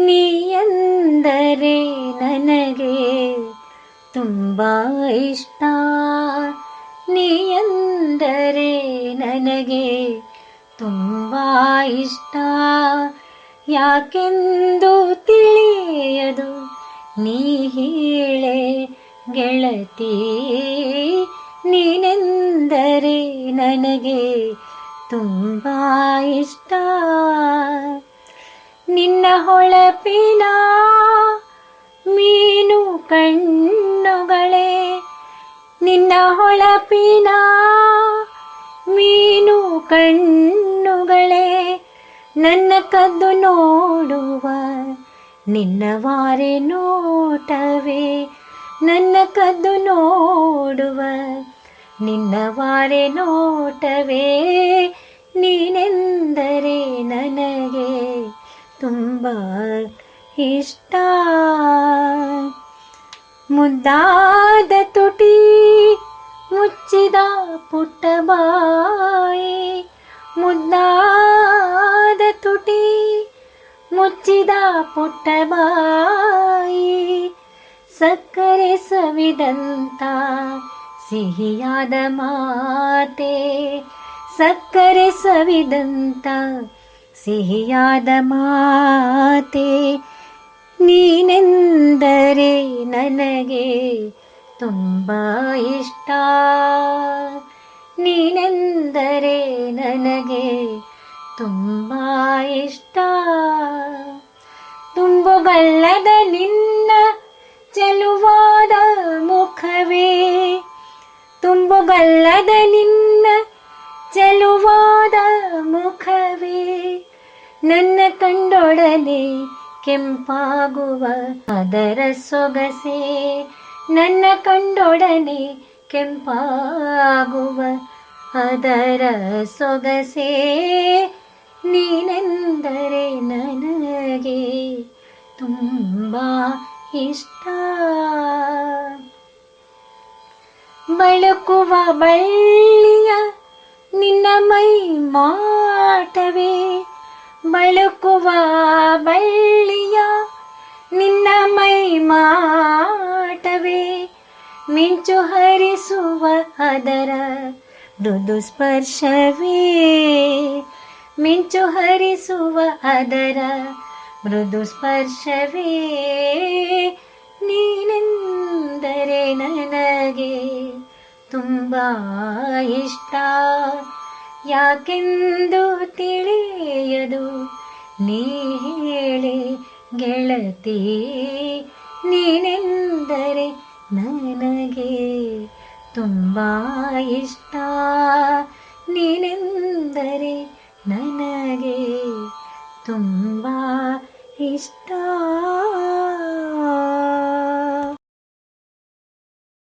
ನೀ ಎಂದರೆ ನನಗೆ ತುಂಬಾ ಇಷ್ಟ. ನೀ ಎಂದರೆ ನನಗೆ ತುಂಬಾ ಇಷ್ಟ. ಯಾಕೆಂದು ತಿಳಿಯದು ನೀ ಹೇಳೆ ಗೆಳತಿ. ನೀನೆಂದರೆ ನನಗೆ ತುಂಬಾ ಇಷ್ಟ. ನಿನ್ನ ಹೊಳಪಿನ ಮೀನು ಕಣ್ಣುಗಳೇ, ನಿನ್ನ ಹೊಳಪಿನ ಮೀನು ಕಣ್ಣುಗಳೇ, ನನ್ನ ಕದ್ದು ನೋಡುವ ನಿನ್ನವಾರೆ ನೋಟವೇ, ನನ್ನ ಕದ್ದು ನೋಡುವ ನಿನ್ನವಾರೆ ನೋಟವೇ. ನೀನೆಂದರೆ ನನಗೆ ತುಂಬಾ ಇಷ್ಟ. ಮುದ್ದಾದ ತುಟಿ, ಮುಚ್ಚಿದ ಪುಟ್ಟ ಬಾಯಿ, ಮುದ್ದಾದ ತುಟಿ, ಮುಚ್ಚಿದ ಪುಟ್ಟ ಬಾಯಿ, ಸಕ್ಕರೆ ಸವಿದಂತ ಸಿಹಿಯಾದ ಮಾತೆ, ಸಕ್ಕರೆ ಸವಿದಂತ ಸಿಹಿಯಾದ ಮಾತೆ. ನೀನೆಂದರೆ ನನಗೆ ತುಂಬಾ ಇಷ್ಟ. ನೀನೆಂದರೆ ನನಗೆ ತುಂಬಾ ಇಷ್ಟ. ತುಂಬುಗಲ್ಲದ ನಿನ್ನ ಚೆಲುವಾದ ಮುಖವೇ, ತುಂಬುಗಲ್ಲದ ನಿನ್ನ ಚೆಲುವಾದ ಮುಖವೇ, ನನ್ನ ಕಂಡೊಡನೆ ಕೆಂಪಾಗುವ ಅದರ ಸೊಗಸೆ, ನನ್ನ ಕಂಡೊಡನೆ ಕೆಂಪಾಗುವ ಅದರ ಸೊಗಸೆ. ನೀನೆಂದರೆ ನನಗೆ ತುಂಬಾ ಇಷ್ಟ. ಬಳುಕುವ ಬಳ್ಳಿಯ ನಿನ್ನ ಮೈ ಮಾಟವೇ, ಬಳುಕುವ ಬಳ್ಳಿಯ ನಿನ್ನ ಮೈ ಮಾಟವೇ, ಮಿಂಚು ಹರಿಸುವ ಅದರ ಮೃದು ಸ್ಪರ್ಶವೇ, ಮಿಂಚು ಹರಿಸುವ ಅದರ ಮೃದು ಸ್ಪರ್ಶವೇ. ನೀನೆಂದರೆ ನನಗೆ ತುಂಬಾ ಇಷ್ಟ. ಯಾಕೆಂದು ತಿಳಿಯದು ನೀ ಹೇಳೆ ಗೆಳತಿ. ನೀನೆಂದರೆ ನನಗೆ ತುಂಬಾ ಇಷ್ಟ. ನೀನೆಂದರೆ ನನಗೆ ತುಂಬಾ ಇಷ್ಟ.